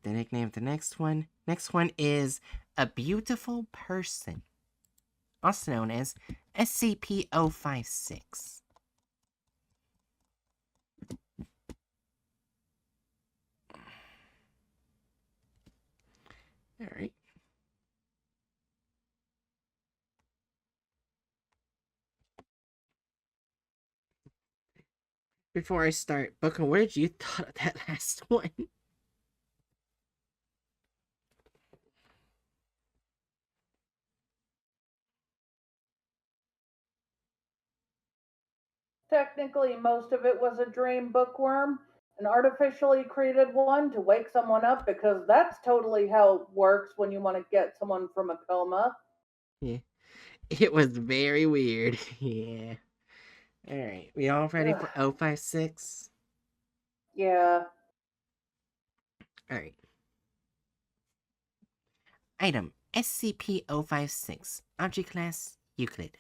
the nickname of the next one. Next one is a beautiful person, also known as SCP-056. Alright. Before I start, Booker, what did you thought of that last one? Technically, most of it was a dream bookworm, an artificially created one to wake someone up, because that's totally how it works when you want to get someone from a coma. Yeah. It was very weird. Yeah. Alright, we all ready Ugh. for 056? Yeah. Alright. Item SCP-056. Object Class Euclid.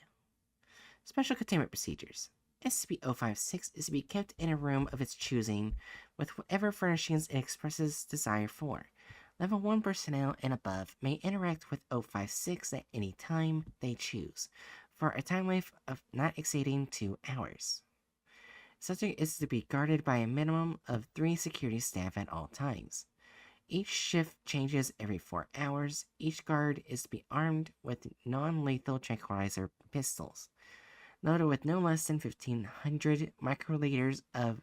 Special Containment Procedures. SCP-056 is to be kept in a room of its choosing with whatever furnishings it expresses desire for. Level 1 personnel and above may interact with 056 at any time they choose, for a time life of not exceeding 2 hours. Subject is to be guarded by a minimum of 3 security staff at all times. Each shift changes every 4 hours. Each guard is to be armed with non-lethal tranquilizer pistols, loaded with no less than 1,500 microliters of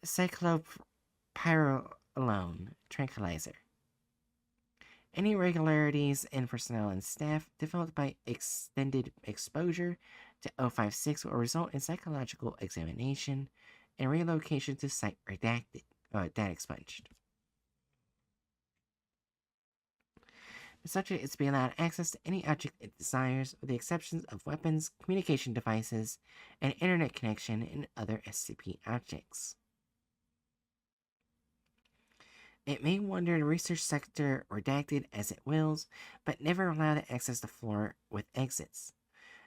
cyclopyrrolone tranquilizer. Any irregularities in personnel and staff developed by extended exposure to 056 will result in psychological examination and relocation to site redacted, data expunged. The subject is to be allowed access to any object it desires, with the exceptions of weapons, communication devices, and internet connection and other SCP objects. It may wander the research sector redacted as it wills, but never allowed to access the floor with exits.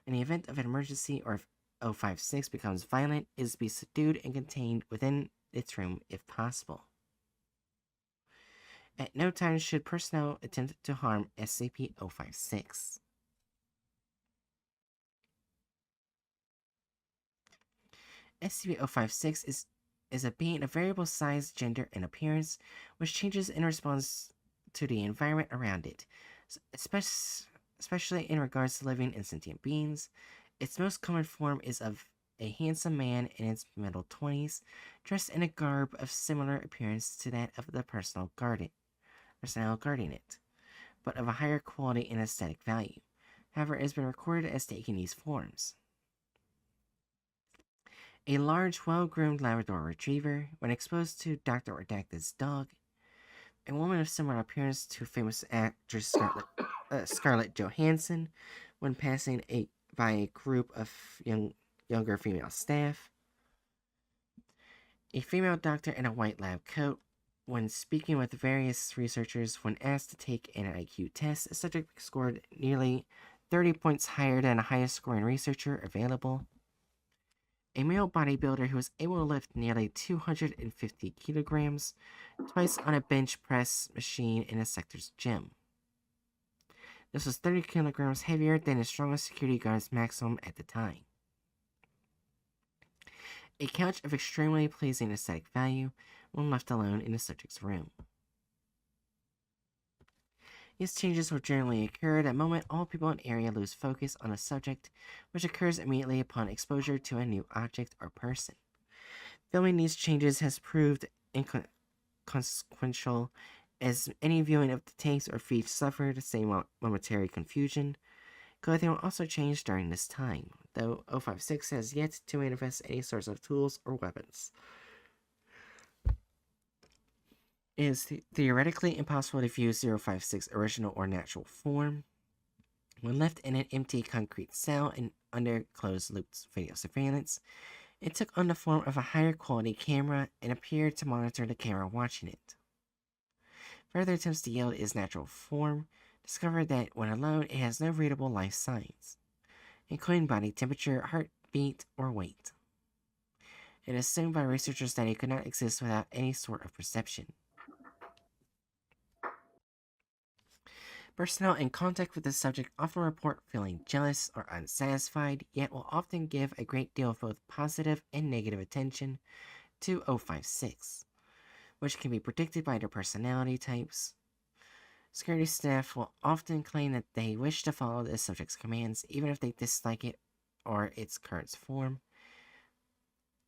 In the event of an emergency or if 056 becomes violent, it is to be subdued and contained within its room if possible. At no time should personnel attempt to harm SCP-056. SCP-056 is a being of variable size, gender, and appearance, which changes in response to the environment around it, especially in regards to living and sentient beings. Its most common form is of a handsome man in his middle 20s, dressed in a garb of similar appearance to that of the personnel guarding it, but of a higher quality and aesthetic value. However, it has been recorded as taking these forms. A large, well-groomed Labrador Retriever, when exposed to Dr. Redacted's dog, a woman of similar appearance to famous actress Scarlett Johansson, when passing by a group of younger female staff, a female doctor in a white lab coat, when speaking with various researchers when asked to take an IQ test, a subject scored nearly 30 points higher than the highest scoring researcher available. A male bodybuilder who was able to lift nearly 250 kilograms, twice on a bench press machine in a sector's gym. This was 30 kilograms heavier than the strongest security guard's maximum at the time. A couch of extremely pleasing aesthetic value when left alone in the subject's room. These changes will generally occur at a moment all people in the area lose focus on a subject, which occurs immediately upon exposure to a new object or person. Filming these changes has proved inconsequential, as any viewing of the tapes or feeds suffered the same momentary confusion. Clothing will also change during this time, though 056 has yet to manifest any sorts of tools or weapons. It is theoretically impossible to view 056 original or natural form. When left in an empty concrete cell and under closed-loop video surveillance, it took on the form of a higher quality camera and appeared to monitor the camera watching it. Further attempts to yield its natural form discovered that when alone it has no readable life signs, including body temperature, heartbeat, or weight. It is assumed by researchers that it could not exist without any sort of perception. Personnel in contact with the subject often report feeling jealous or unsatisfied, yet will often give a great deal of both positive and negative attention to 056, which can be predicted by their personality types. Security staff will often claim that they wish to follow the subject's commands, even if they dislike it or its current form,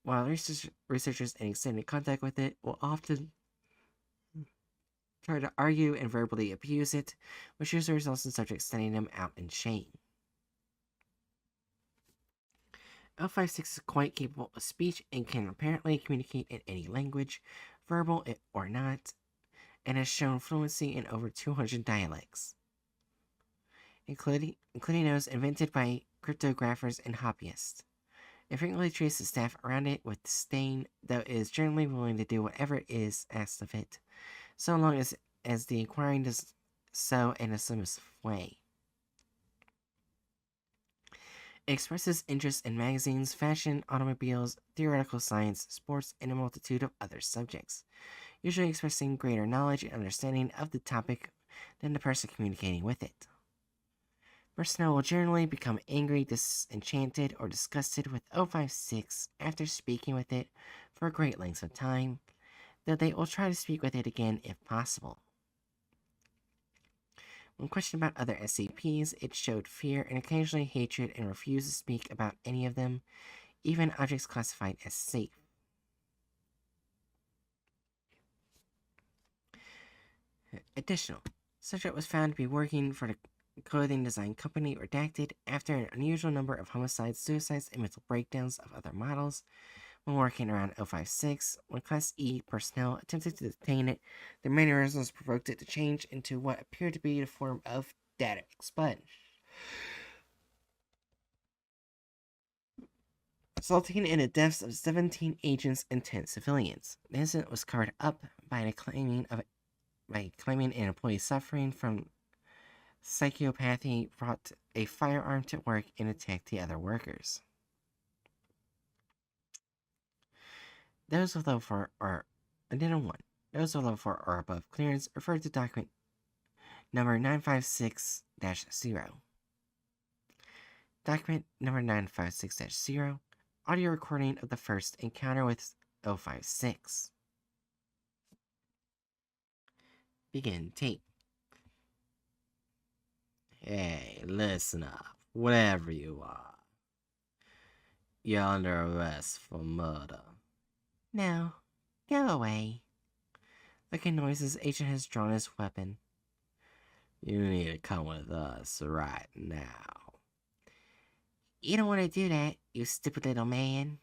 while researchers in extended contact with it will often try to argue and verbally abuse it, which usually results in subjects sending them out in shame. 056 is quite capable of speech and can apparently communicate in any language, verbal or not, and has shown fluency in over 200 dialects, including those invented by cryptographers and hobbyists. It frequently treats the staff around it with disdain, though it is generally willing to do whatever it is asked of it, so long as the inquiring does so in a submissive way. It expresses interest in magazines, fashion, automobiles, theoretical science, sports, and a multitude of other subjects, usually expressing greater knowledge and understanding of the topic than the person communicating with it. Personnel will generally become angry, disenchanted, or disgusted with 056 after speaking with it for great lengths of time, though they will try to speak with it again if possible. When questioned about other SCPs, it showed fear and occasionally hatred and refused to speak about any of them, even objects classified as safe. Additional, subject was found to be working for the clothing design company Redacted after an unusual number of homicides, suicides, and mental breakdowns of other models. When working around 056, when Class E personnel attempted to detain it, their mannerisms provoked it to change into what appeared to be the form of data expunge, resulting in the deaths of 17 agents and 10 civilians. The incident was covered up by claiming an employee suffering from psychopathy brought a firearm to work and attacked the other workers. Those with level 4 are Addendum 1. Those with level 4 or above clearance refer to document number 956-0. Document number 956-0. Audio recording of the first encounter with 056. Begin tape. Hey, listen up, whatever you are. You're under arrest for murder. No, go away. Making noises, agent has drawn his weapon. You need to come with us right now. You don't want to do that, you stupid little man.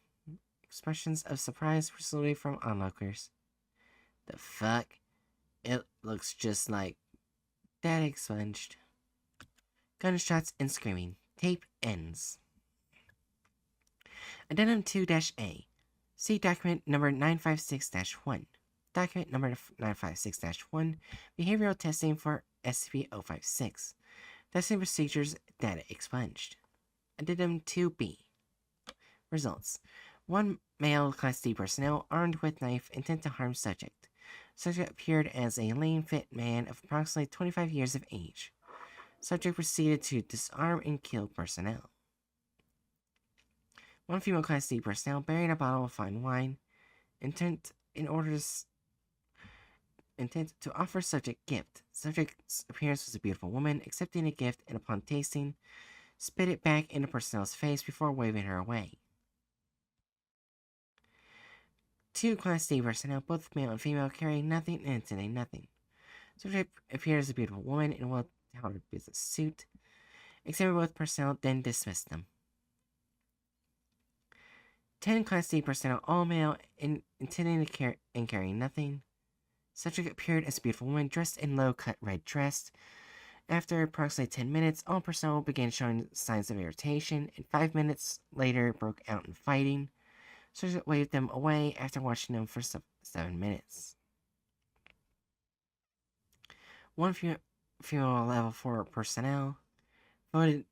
Expressions of surprise resulted from onlookers. The fuck? It looks just like that expunged. Gunshots and screaming. Tape ends. Addendum 2-A. See document number 956-1. Document number 956-1. Behavioral testing for SCP-056. Testing procedures. Data expunged. Addendum 2-B. Results. 1 male Class D personnel armed with knife intent to harm subject. Subject appeared as a lean, fit man of approximately 25 years of age. Subject proceeded to disarm and kill personnel. 1 female Class D personnel bearing a bottle of fine wine, intent to offer subject gift. Subject's appearance was a beautiful woman, accepting a gift, and upon tasting, spit it back into personnel's face before waving her away. 2 Class D personnel, both male and female, carrying nothing and intending nothing. Subject appears as a beautiful woman in a well-tailored business suit. Examined both personnel, then dismissed them. 10 Class D personnel, all male, intending to carrying nothing. Subject appeared as a beautiful woman dressed in low-cut red dress. After approximately 10 minutes, all personnel began showing signs of irritation, and 5 minutes later broke out in fighting. Subject waved them away after watching them for 7 minutes. 1 female level 4 personnel, voted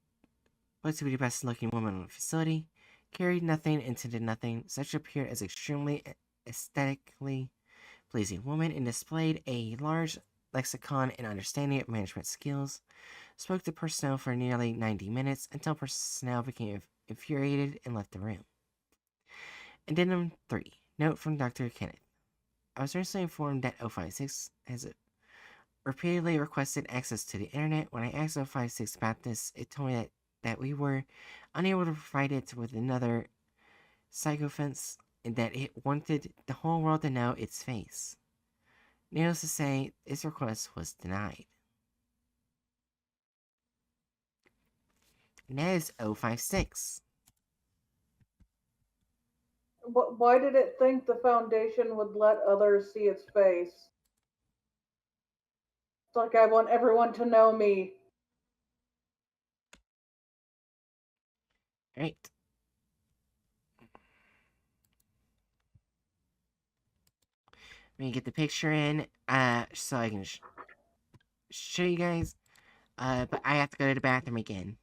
to be the best looking woman in the facility, carried nothing, intended nothing. Such appeared as extremely aesthetically pleasing woman and displayed a large lexicon and understanding of management skills, spoke to personnel for nearly 90 minutes until personnel became infuriated and left the room. Addendum 3. Note from Dr. Kenneth. I was recently informed that 056 has repeatedly requested access to the internet. When I asked 056 about this, it told me that we were unable to provide it with another psychophants and that it wanted the whole world to know its face. Needless to say, this request was denied. And that is 056. Why did it think the Foundation would let others see its face? It's like I want everyone to know me. Alright. Let me get the picture in, so I can show you guys. But I have to go to the bathroom again.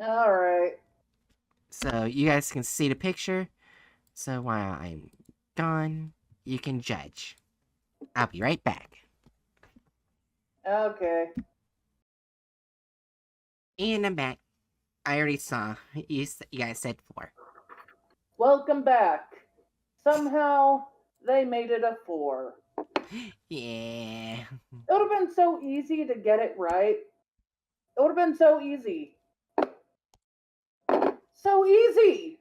Alright. So you guys can see the picture. So while I'm gone, you can judge. I'll be right back. Okay. And I'm back. I already saw. You guys said 4. Welcome back. Somehow, they made it a 4. Yeah. It would have been so easy to get it right. It would have been so easy. So easy!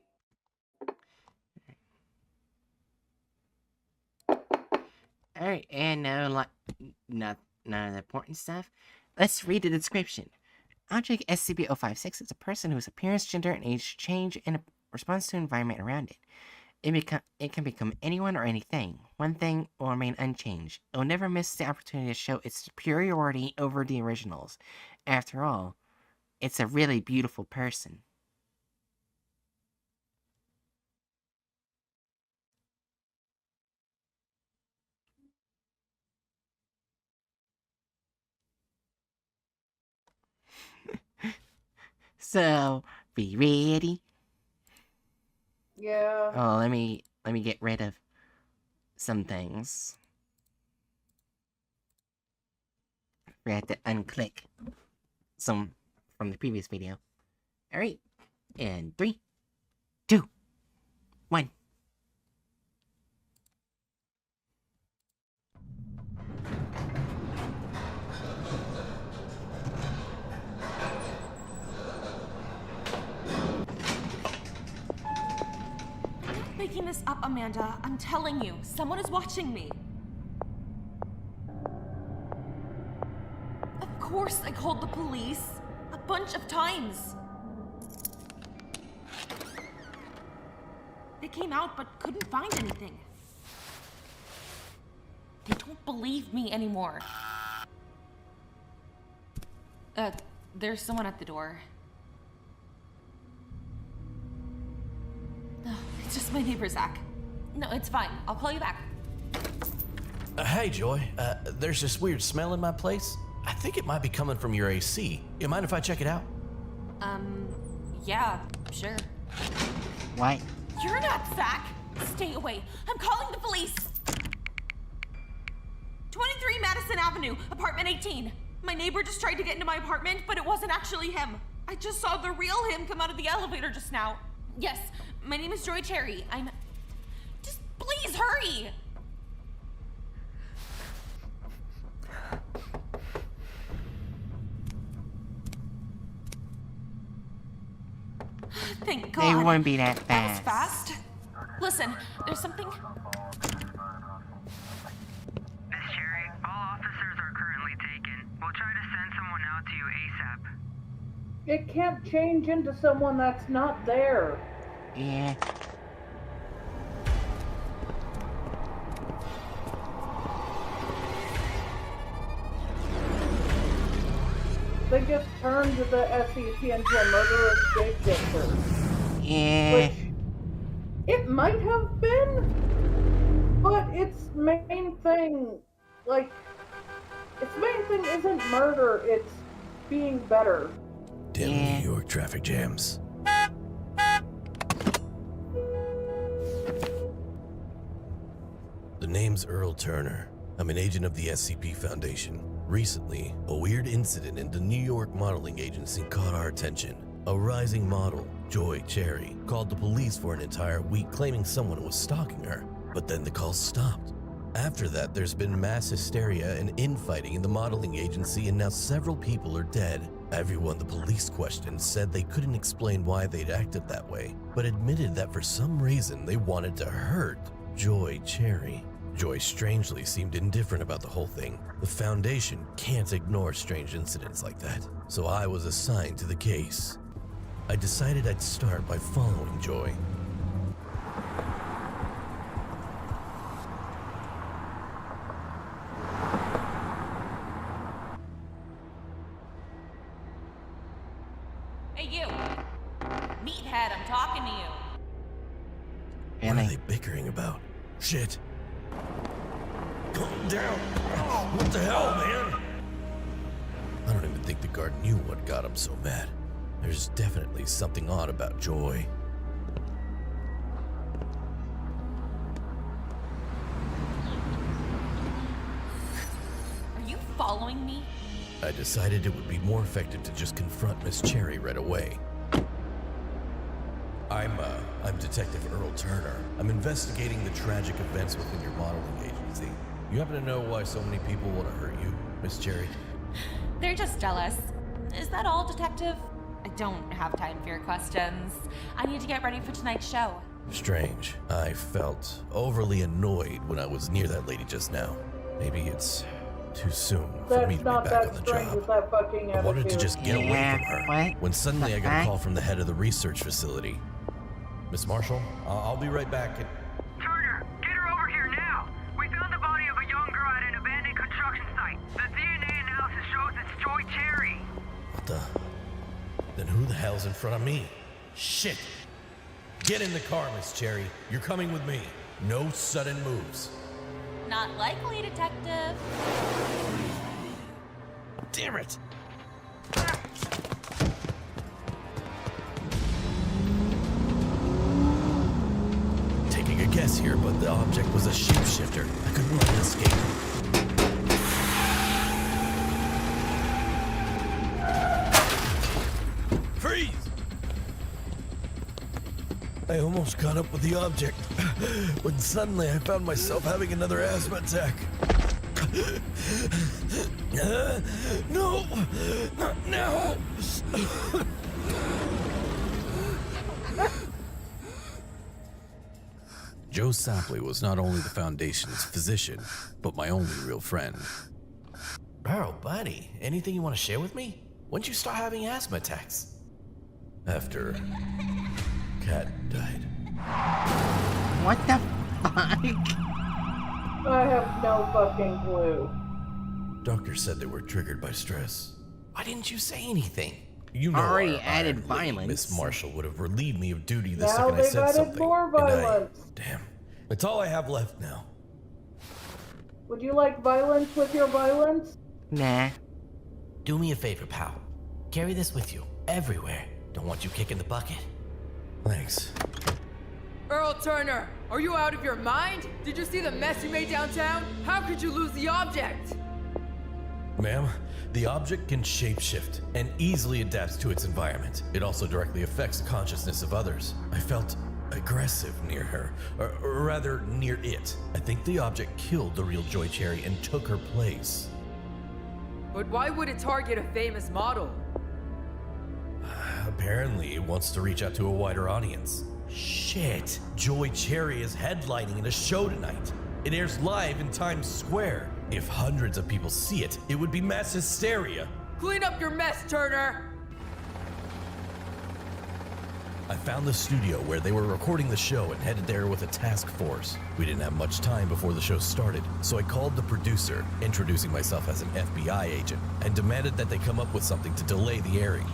Alright, and none of the important stuff. Let's read the description. Object SCP-056 is a person whose appearance, gender, and age change in response to the environment around it. It can become anyone or anything. One thing will remain unchanged. It will never miss the opportunity to show its superiority over the originals. After all, it's a really beautiful person. So, be ready. Yeah. Oh, let me get rid of some things. We had to unclick some from the previous video. Alright. And 3, 2, 1. Making this up, Amanda. I'm telling you, someone is watching me. Of course I called the police. A bunch of times. They came out but couldn't find anything. They don't believe me anymore. There's someone at the door. It's just my neighbor, Zach. No, it's fine. I'll call you back. Hey, Joy. There's this weird smell in my place. I think it might be coming from your AC. You mind if I check it out? Yeah, sure. What? You're nuts, Zach! Stay away. I'm calling the police! 23 Madison Avenue, apartment 18. My neighbor just tried to get into my apartment, but it wasn't actually him. I just saw the real him come out of the elevator just now. Yes, my name is Joy Cherry. Just please hurry! Thank God. They wouldn't be that That was fast. fast. Listen, there's something... Miss Cherry, all officers are currently taken. We'll try to send someone out to you ASAP. It can't change into someone that's not there. Yeah. They just turned the SCP into a murderous shapeshifter. Yeah. Which it might have been, but its main thing, isn't murder, it's being better. Dim Yeah. New York traffic jams. The name's Earl Turner. I'm an agent of the SCP Foundation. Recently, a weird incident in the New York modeling agency caught our attention. A rising model, Joy Cherry, called the police for an entire week claiming someone was stalking her, but then the call stopped. After that, there's been mass hysteria and infighting in the modeling agency, and now several people are dead. Everyone the police questioned said they couldn't explain why they'd acted that way, but admitted that for some reason they wanted to hurt Joy Cherry. Joy strangely seemed indifferent about the whole thing. The Foundation can't ignore strange incidents like that, so I was assigned to the case. I decided I'd start by following Joy. Hey, you! Meathead, I'm talking to you. What are they bickering about? Shit. Calm down. What the hell, man? I don't even think the guard knew what got him so mad. There's definitely something odd about Joy. Are you following me? I decided it would be more effective to just confront Miss Cherry right away. I'm Detective Earl Turner. I'm investigating the tragic events within your modeling agency. You happen to know why so many people want to hurt you, Miss Cherry? They're just jealous. Is that all, Detective? I don't have time for your questions. I need to get ready for tonight's show. Strange. I felt overly annoyed when I was near that lady just now. Maybe it's too soon for me to be back on the job. That fucking I wanted to attitude. just get away from her. What? When suddenly I got a What? call from the head of the research facility. Miss Marshall, I'll be right back. Turner, get her over here now. We found the body of a young girl at an abandoned construction site. The DNA analysis shows it's Joy Cherry. What the? Then who the hell's in front of me? Shit! Get in the car, Miss Cherry. You're coming with me. No sudden moves. Not likely, Detective. Damn it! Taking a guess here, but the object was a shapeshifter. I couldn't let it escape. Freeze! I almost caught up with the object, when suddenly I found myself having another asthma attack. No! Not now! Joe Sopley was not only the Foundation's physician, but my only real friend. Oh, buddy, anything you want to share with me? When'd you start having asthma attacks? After Cat died. What the fuck? I have no fucking clue. Doctor said they were triggered by stress. Why didn't you say anything? You know Already our added Iron Lady, violence. Miss Marshall would have relieved me of duty the Now second I they've said added something. more and I- violence. Damn. That's all I have left now. Would you like violence with your violence? Nah. Do me a favor, pal. Carry this with you, everywhere. Don't want you kicking the bucket. Thanks. Earl Turner, are you out of your mind? Did you see the mess you made downtown? How could you lose the object? Ma'am, the object can shapeshift and easily adapts to its environment. It also directly affects the consciousness of others. I felt aggressive near her, or rather near it. I think the object killed the real Joy Cherry and took her place. But why would it target a famous model? Apparently, it wants to reach out to a wider audience. Shit! Joy Cherry is headlining in a show tonight. It airs live in Times Square. If hundreds of people see it, it would be mass hysteria. Clean up your mess, Turner! I found the studio where they were recording the show and headed there with a task force. We didn't have much time before the show started, so I called the producer, introducing myself as an FBI agent, and demanded that they come up with something to delay the airing.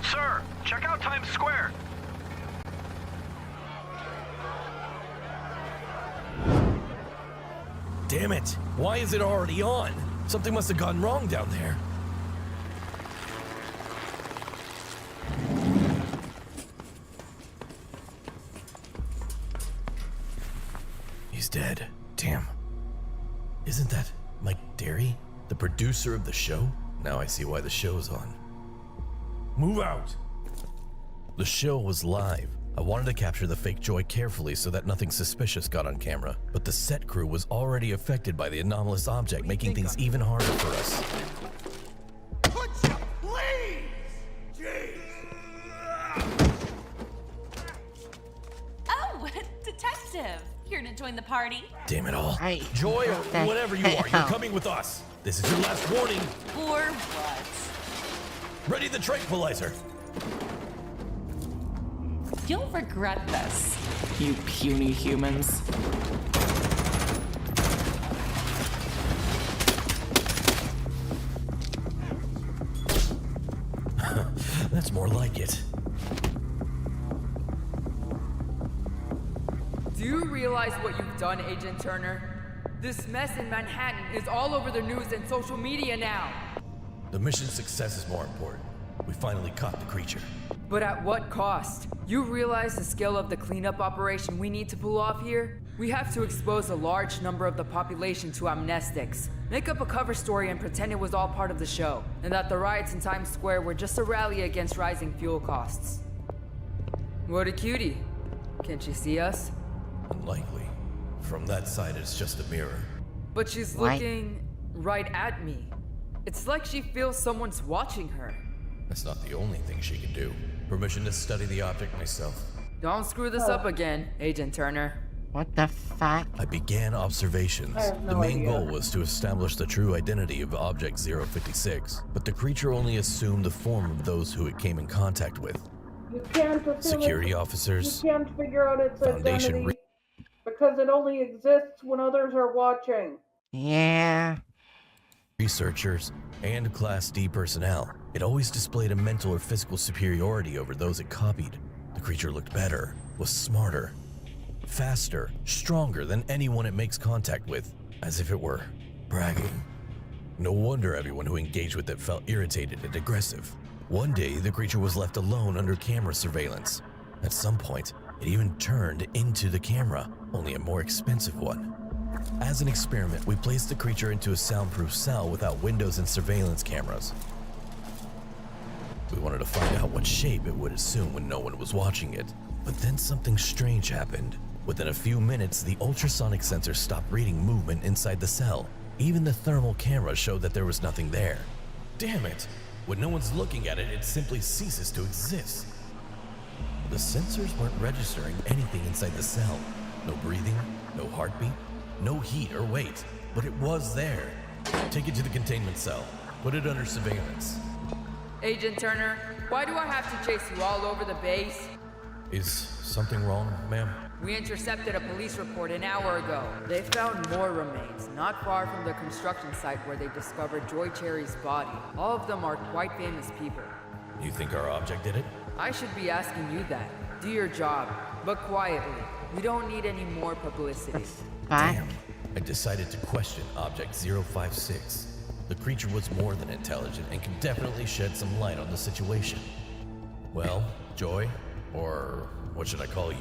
Sir, check out Times Square. Damn it! Why is it already on? Something must have gone wrong down there. He's dead. Damn. Isn't that Mike Derry, the producer of the show? Now I see why the show's on. Move out! The show was live. I wanted to capture the fake Joy carefully so that nothing suspicious got on camera, but the set crew was already affected by the anomalous object, making things even harder for us. Could you please? Jeez! Oh, detective. Here to join the party. Damn it all. Hey, Joy, or what the whatever you are, you're hell? coming with us. This is your last warning. Or what? Ready the tranquilizer. You'll regret this. You puny humans. That's more like it. Do you realize what you've done, Agent Turner? This mess in Manhattan is all over the news and social media now. The mission's success is more important. We finally caught the creature. But at what cost? You realize the scale of the cleanup operation we need to pull off here? We have to expose a large number of the population to amnestics. Make up a cover story and pretend it was all part of the show, and that the riots in Times Square were just a rally against rising fuel costs. What a cutie. Can't she see us? Unlikely. From that side, it's just a mirror. But she's What? looking right at me. It's like she feels someone's watching her. That's not the only thing she can do. Permission to study the object myself. Don't screw this up again, Agent Turner. What the fuck? I began observations. I have no The main idea. goal was to establish the true identity of Object 056, but the creature only assumed the form of those who it came in contact with. You can't assume Security you officers, can't figure out its Foundation identity because it only exists when others are watching. Yeah. researchers, and Class D personnel. It always displayed a mental or physical superiority over those it copied. The creature looked better, was smarter, faster, stronger than anyone it makes contact with, as if it were bragging. No wonder everyone who engaged with it felt irritated and aggressive. One day, the creature was left alone under camera surveillance. At some point, it even turned into the camera, only a more expensive one. As an experiment, we placed the creature into a soundproof cell without windows and surveillance cameras. We wanted to find out what shape it would assume when no one was watching it. But then something strange happened. Within a few minutes, the ultrasonic sensor stopped reading movement inside the cell. Even the thermal camera showed that there was nothing there. Damn it! When no one's looking at it, it simply ceases to exist. The sensors weren't registering anything inside the cell. No breathing, no heartbeat, no heat or weight, but it was there. Take it to the containment cell. Put it under surveillance. Agent Turner, why do I have to chase you all over the base? Is something wrong, ma'am? We intercepted a police report an hour ago. They found more remains, not far from the construction site where they discovered Joy Cherry's body. All of them are quite famous people. You think our object did it? I should be asking you that. Do your job, but quietly. We don't need any more publicity. Fuck. Damn. I decided to question Object 056. The creature was more than intelligent and could definitely shed some light on the situation. Well, Joy, or what should I call you?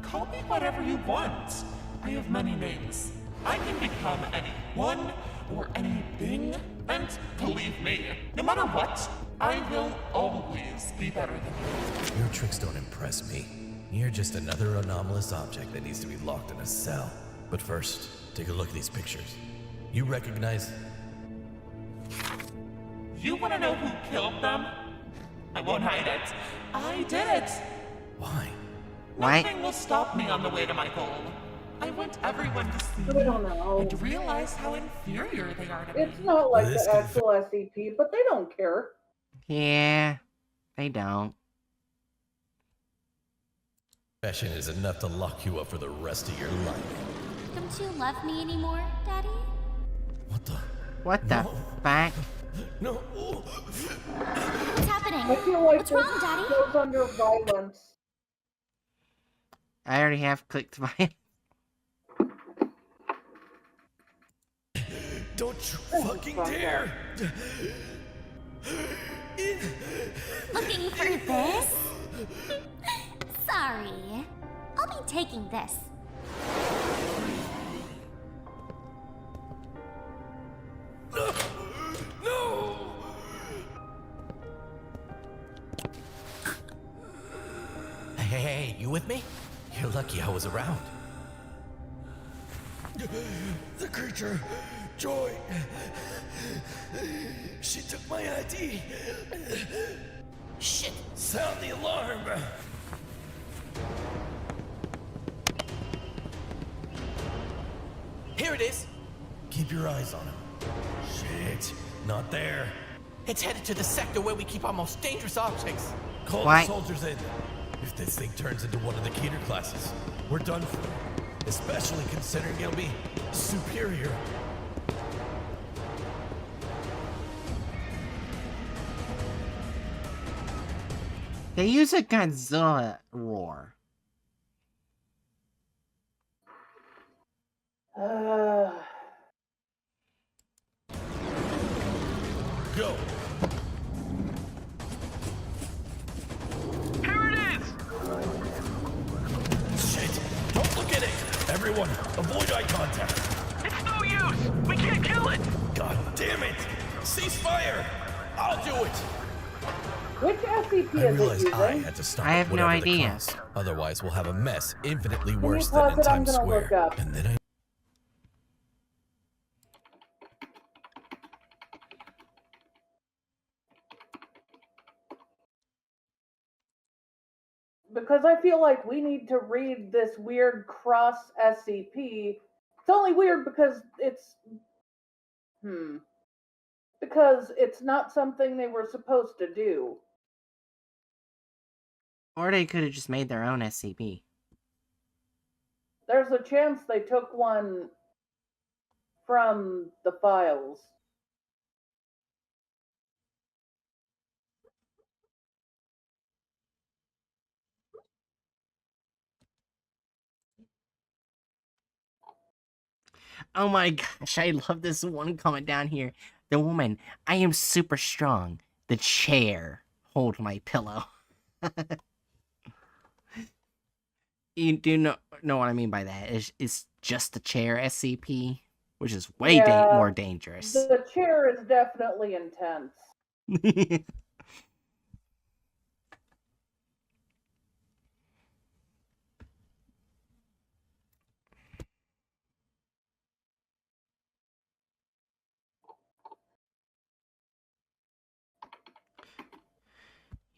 Call me whatever you want. I have many names. I can become anyone or anything. And believe me, no matter what, I will always be better than you. Your tricks don't impress me. You're just another anomalous object that needs to be locked in a cell. But first, take a look at these pictures. You recognize... You want to know who killed them? I won't hide it. I did it. Why? Why? Nothing will stop me on the way to my goal. I want everyone to see I don't know. and realize how inferior they are to me. It's not like This the could- actual SCP, but they don't care. Yeah. They don't. Confession is enough to lock you up for the rest of your life. Don't you love me anymore, Daddy? What the? What the fuck? No. What's happening? I feel like What's this wrong, Daddy? goes under violence. I already have clicked by. Don't you fucking dare! Looking for this? Sorry. I'll be taking this. lucky I was around. The creature, Joy. She took my ID. Shit! Sound the alarm. Here it is! Keep your eyes on him. Shit, not there. It's headed to the sector where we keep our most dangerous objects. Call Why? the soldiers in. If this thing turns into one of the Keter classes, we're done for. Especially considering it'll be superior. They use a Godzilla roar. Go. Here it is! Shit, don't look at it. Everyone, avoid eye contact. It's no use! We can't kill it! God damn it. Cease fire. I'll do it. Which SCP I is it realized using? I had to stop I have no whatever the idea. cause. Otherwise, we'll have a mess infinitely you worse pause than in it? I'm Times gonna look Square. up. And then I Because I feel like we need to read this weird cross SCP. It's only weird because it's because it's not something they were supposed to do. Or they could have just made their own SCP. There's a chance they took one from the files. Oh my gosh, I love this one comment down here. The woman, I am super strong. The chair, hold my pillow. You do know what I mean by that. It's just the chair SCP, which is way Yeah, more dangerous. The chair is definitely intense.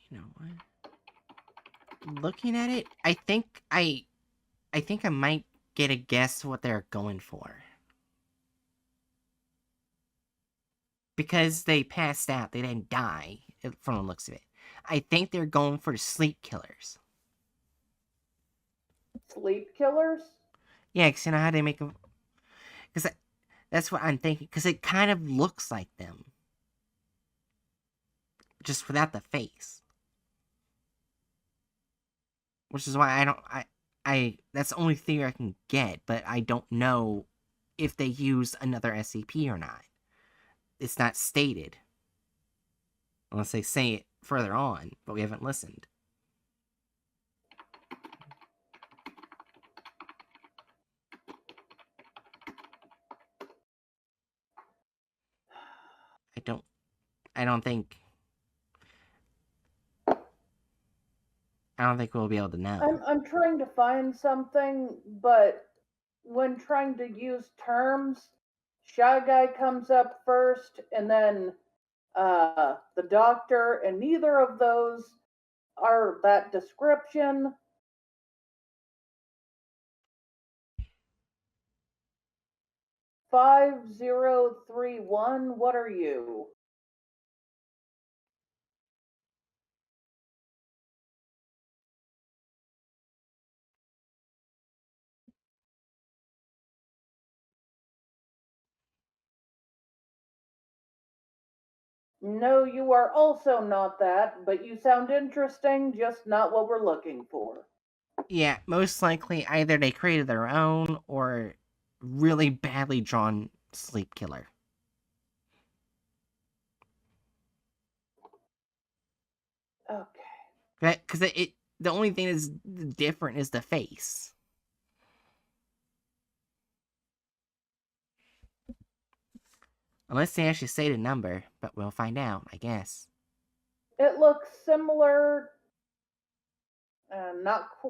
You know what? Looking at it, I think I might get a guess what they're going for. Because they passed out, they didn't die, from the looks of it. I think they're going for the sleep killers. Sleep killers? Yeah, because you know how they make them... Because that's what I'm thinking, because it kind of looks like them. Just without the face. Which is why that's the only theory I can get, but I don't know if they use another SCP or not. It's not stated. Unless they say it further on, but we haven't listened. I don't think we'll be able to know. I'm trying to find something, but when trying to use terms, Shy Guy comes up first, and then the Doctor, and neither of those are that description. "5031, what are you?" "No, you are also not that, but you sound interesting, just not what we're looking for." Yeah, most likely either they created their own or really badly drawn sleep killer. Okay. Because the only thing that's different is the face. Unless they actually say the number, but we'll find out, I guess. It looks similar and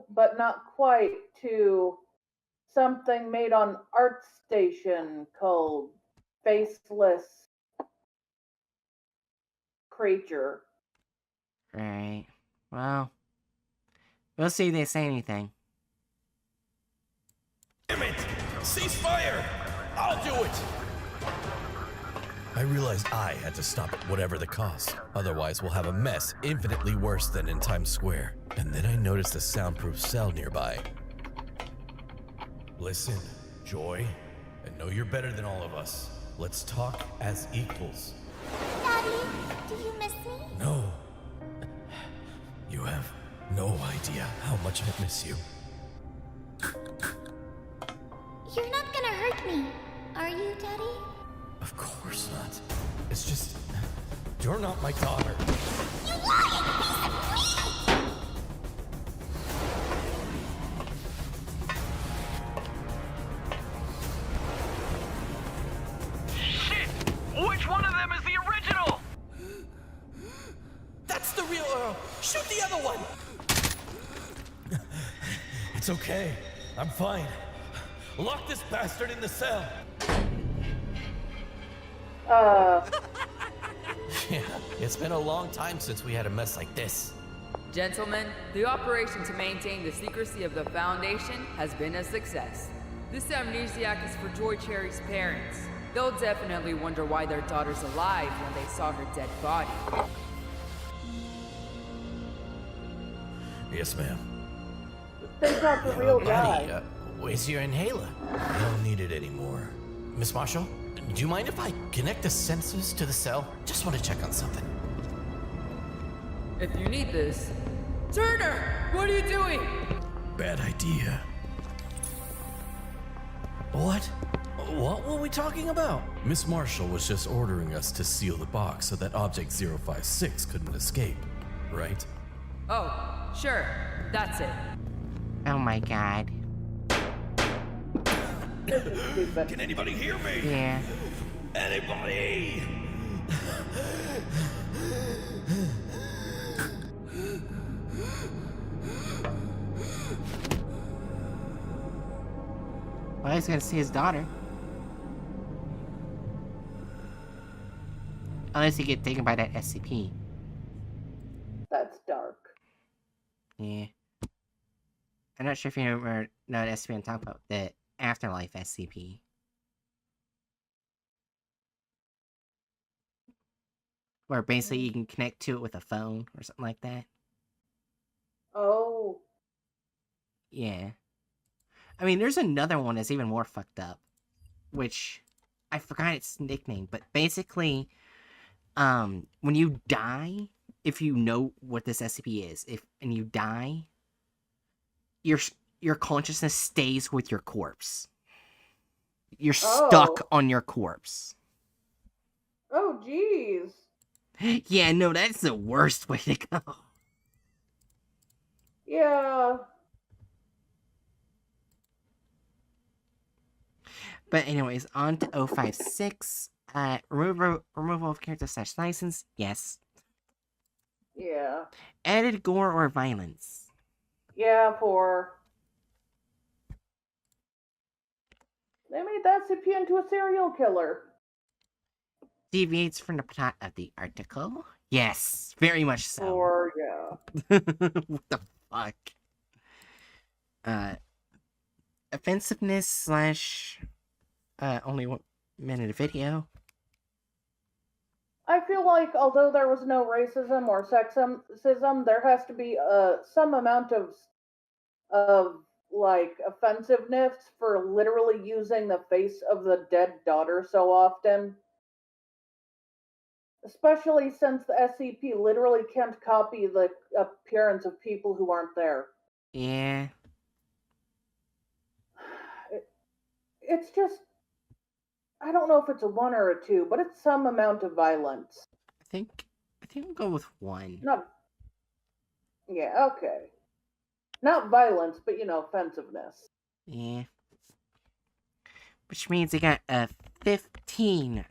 but not quite, to something made on ArtStation called Faceless Creature. Right. Well, we'll see if they say anything. Damn it! Cease fire! I'll do it! I realized I had to stop at whatever the cost. Otherwise, we'll have a mess infinitely worse than in Times Square. And then I noticed a soundproof cell nearby. Listen, Joy, I know you're better than all of us. Let's talk as equals. Daddy, do you miss me? No. You have no idea how much I miss you. You're not gonna hurt me, are you, Daddy? Of course not. It's just, you're not my daughter. You lying piece of meat! Shit! Which one of them is the original? That's the real Earl. Shoot the other one. It's okay. I'm fine. Lock this bastard in the cell. Yeah, it's been a long time since we had a mess like this. Gentlemen, the operation to maintain the secrecy of the Foundation has been a success. This amnesiac is for Joy Cherry's parents. They'll definitely wonder why their daughter's alive when they saw her dead body. Yes, ma'am. Think not the real Maddie, guy. where's your inhaler? I don't need it anymore. Miss Marshall, do you mind if I connect the sensors to the cell? Just want to check on something. If you need this... Turner! What are you doing? Bad idea. What? What were we talking about? Miss Marshall was just ordering us to seal the box so that Object 056 couldn't escape, right? Oh, sure. That's it. Oh my god. Can anybody hear me? Yeah. Anybody? Well, he's gonna see his daughter. Unless he get taken by that SCP. That's dark. Yeah. I'm not sure if you know what SCP I'm talking about. The Afterlife SCP. Where basically you can connect to it with a phone or something like that. Oh. Yeah. I mean, there's another one that's even more fucked up. Which, I forgot its nickname. But basically, when you die, if you know what this SCP is, and you die, your consciousness stays with your corpse. You're stuck on your corpse. Oh, jeez. Yeah, no, that's the worst way to go. Yeah. But anyways, on to 056. Removal of character / license. Yes. Yeah. Added gore or violence. Yeah, for... They made that SCP into a serial killer. Deviates from the plot of the article. Yes, very much so. Or, yeah. What the fuck? Offensiveness / only 1 minute of video. I feel like although there was no racism or sexism, there has to be some amount of like offensiveness for literally using the face of the dead daughter so often. Especially since the SCP literally can't copy the appearance of people who aren't there. Yeah. It's just, I don't know if it's a 1 or a 2, but it's some amount of violence. I think we'll go with 1. Yeah, okay. Not violence, but offensiveness. Yeah. Which means they got a 15%.